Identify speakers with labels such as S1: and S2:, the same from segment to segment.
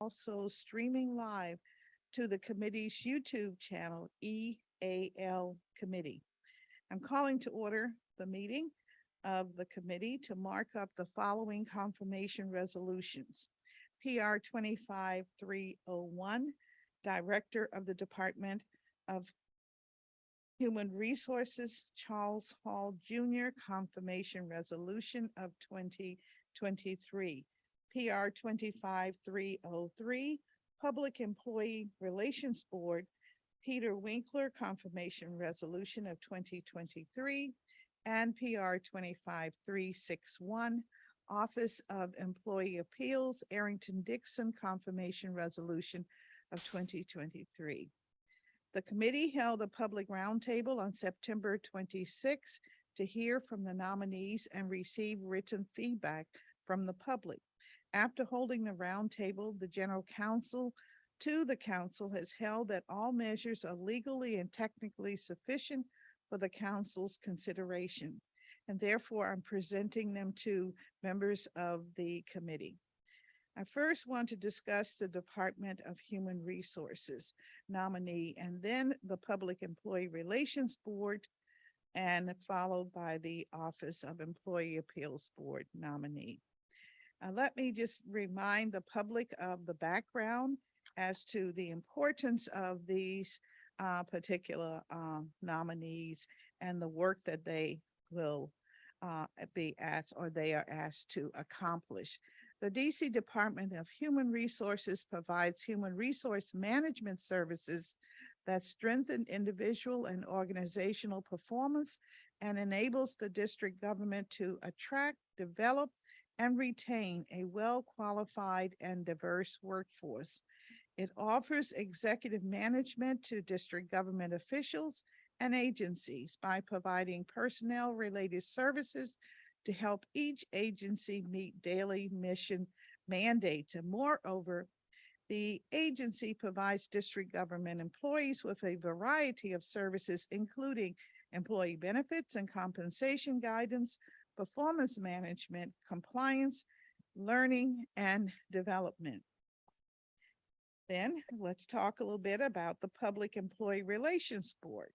S1: also streaming live to the committee's YouTube channel, EAL Committee. I'm calling to order the meeting of the committee to mark up the following confirmation resolutions. PR 25301, Director of the Department of Human Resources, Charles Hall Jr., confirmation resolution of 2023. PR 25303, Public Employee Relations Board, Peter Winkler, confirmation resolution of 2023, and PR 25361, Office of Employee Appeals, Arrington Dixon, confirmation resolution of 2023. The committee held a public roundtable on September 26 to hear from the nominees and receive written feedback from the public. After holding the roundtable, the general counsel to the council has held that all measures are legally and technically sufficient for the council's consideration, and therefore I'm presenting them to members of the committee. I first want to discuss the Department of Human Resources nominee, and then the Public Employee Relations Board, and followed by the Office of Employee Appeals Board nominee. Let me just remind the public of the background as to the importance of these particular nominees and the work that they will be asked, or they are asked to accomplish. The DC Department of Human Resources provides human resource management services that strengthen individual and organizational performance and enables the district government to attract, develop, and retain a well-qualified and diverse workforce. It offers executive management to district government officials and agencies by providing personnel-related services to help each agency meet daily mission mandates. And moreover, the agency provides district government employees with a variety of services, including employee benefits and compensation guidance, performance management, compliance, learning, and development. Then let's talk a little bit about the Public Employee Relations Board.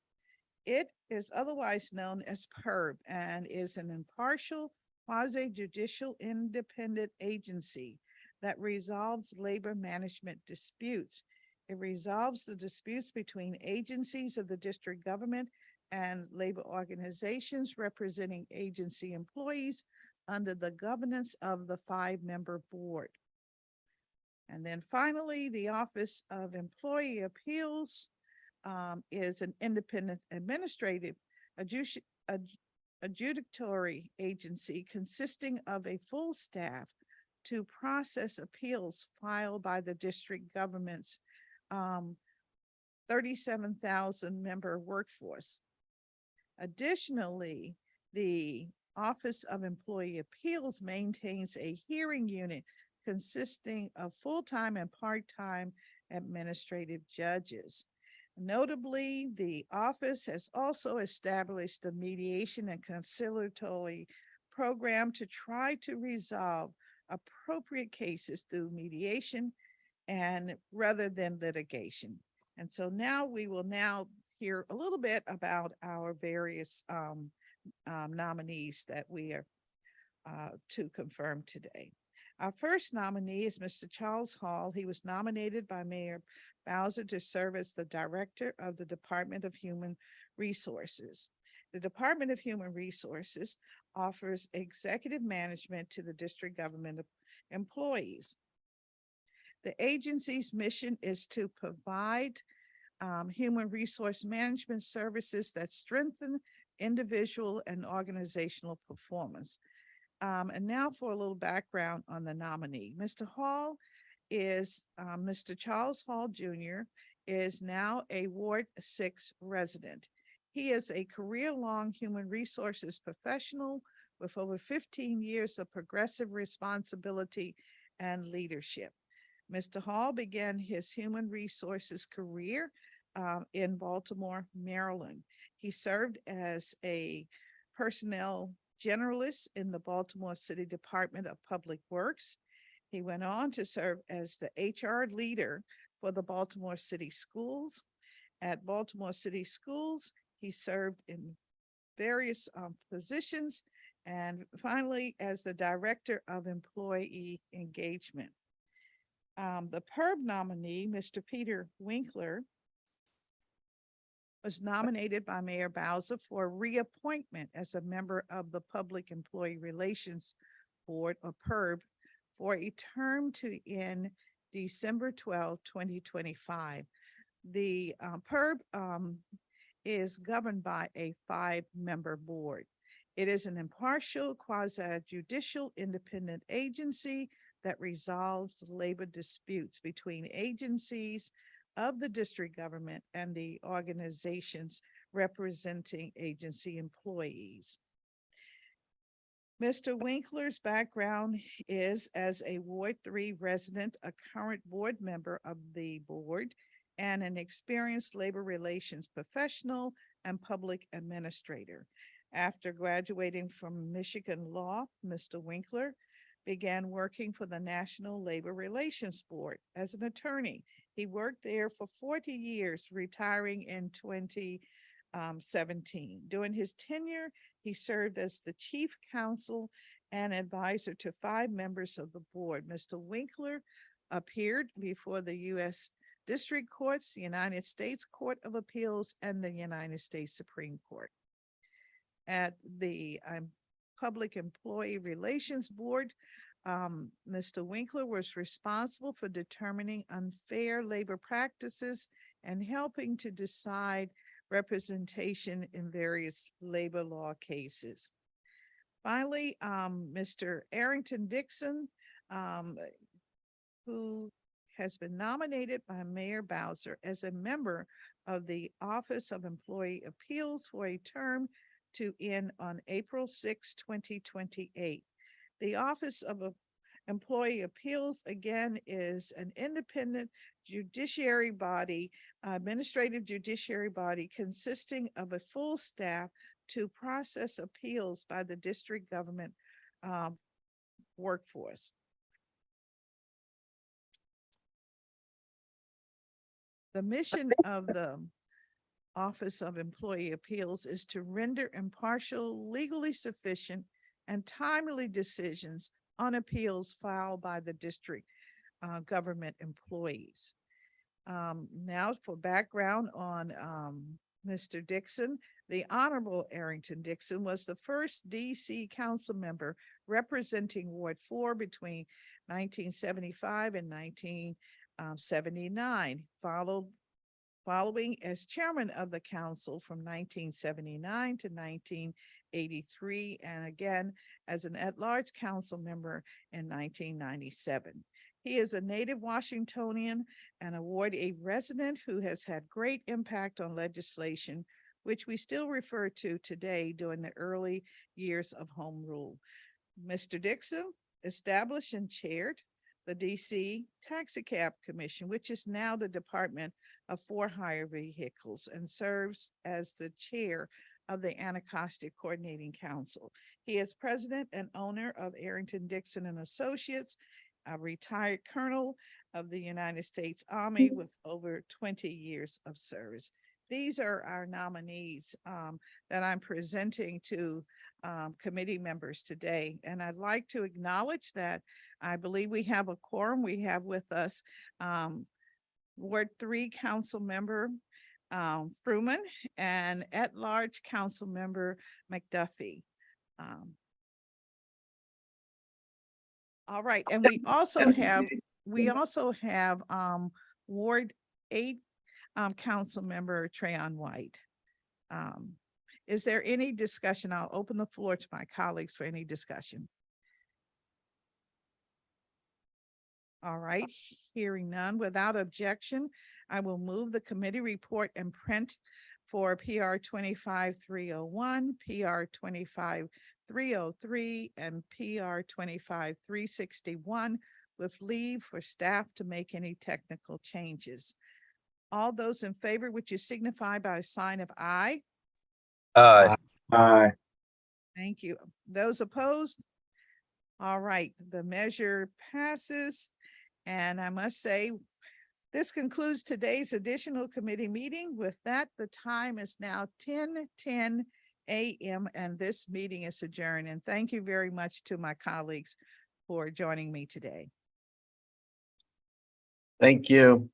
S1: It is otherwise known as PERB and is an impartial, quasi-judicial independent agency that resolves labor management disputes. It resolves the disputes between agencies of the district government and labor organizations representing agency employees under the governance of the 5-member board. And then finally, the Office of Employee Appeals is an independent administrative adjudicatory agency consisting of a full staff to process appeals filed by the district government's 37,000 member workforce. Additionally, the Office of Employee Appeals maintains a hearing unit consisting of full-time and part-time administrative judges. Notably, the office has also established a mediation and conciliatory program to try to resolve appropriate cases through mediation and rather than litigation. And so now we will now hear a little bit about our various nominees that we are to confirm today. Our first nominee is Mr. Charles Hall. He was nominated by Mayor Bowser to serve as the Director of the Department of Human Resources. The Department of Human Resources offers executive management to the district government employees. The agency's mission is to provide human resource management services that strengthen individual and organizational performance. And now for a little background on the nominee. Mr. Hall is, Mr. Charles Hall Jr. is now a Ward 6 resident. He is a career-long human resources professional with over 15 years of progressive responsibility and leadership. Mr. Hall began his human resources career in Baltimore, Maryland. He served as a personnel generalist in the Baltimore City Department of Public Works. He went on to serve as the HR leader for the Baltimore City Schools. At Baltimore City Schools, he served in various positions, and finally as the Director of Employee Engagement. The PERB nominee, Mr. Peter Winkler, was nominated by Mayor Bowser for reappointment as a member of the Public Employee Relations Board, or PERB, for a term to end December 12, 2025. The PERB is governed by a 5-member board. It is an impartial, quasi-judicial, independent agency that resolves labor disputes between agencies of the district government and the organizations representing agency employees. Mr. Winkler's background is as a Ward 3 resident, a current board member of the board, and an experienced labor relations professional and public administrator. After graduating from Michigan Law, Mr. Winkler began working for the National Labor Relations Board as an attorney. He worked there for 40 years, retiring in 2017. During his tenure, he served as the chief counsel and advisor to 5 members of the board. Mr. Winkler appeared before the U.S. District Courts, the United States Court of Appeals, and the United States Supreme Court. At the Public Employee Relations Board, Mr. Winkler was responsible for determining unfair labor practices and helping to decide representation in various labor law cases. Finally, Mr. Arrington Dixon, who has been nominated by Mayor Bowser as a member of the Office of Employee Appeals for a term to end on April 6, 2028. The Office of Employee Appeals, again, is an independent judiciary body, administrative judiciary body consisting of a full staff to process appeals by the district government workforce. The mission of the Office of Employee Appeals is to render impartial, legally sufficient, and timely decisions on appeals filed by the district government employees. Now for background on Mr. Dixon, the Honorable Arrington Dixon was the first DC council member representing Ward 4 between 1975 and 1979, following as chairman of the council from 1979 to 1983, and again as an at-large council member in 1997. He is a native Washingtonian and a Ward 8 resident who has had great impact on legislation, which we still refer to today during the early years of home rule. Mr. Dixon established and chaired the DC Taxicab Commission, which is now the Department of For-Hire Vehicles, and serves as the chair of the Anacostia Coordinating Council. He is president and owner of Arrington Dixon and Associates, a retired colonel of the United States Army with over 20 years of service. These are our nominees that I'm presenting to committee members today. And I'd like to acknowledge that I believe we have a quorum. We have with us Ward 3 Council Member Fruman and at-large Council Member McDuffie. All right, and we also have Ward 8 Council Member Trayon White. Is there any discussion? I'll open the floor to my colleagues for any discussion. All right, hearing none, without objection, I will move the committee report and print for PR 25301, PR 25303, and PR 25361 with leave for staff to make any technical changes. All those in favor, would you signify by a sign of aye?
S2: Aye.
S3: Aye.
S1: Thank you. Those opposed? All right, the measure passes. And I must say, this concludes today's additional committee meeting. With that, the time is now 10:10 a.m. and this meeting is adjourned. And thank you very much to my colleagues for joining me today.
S2: Thank you.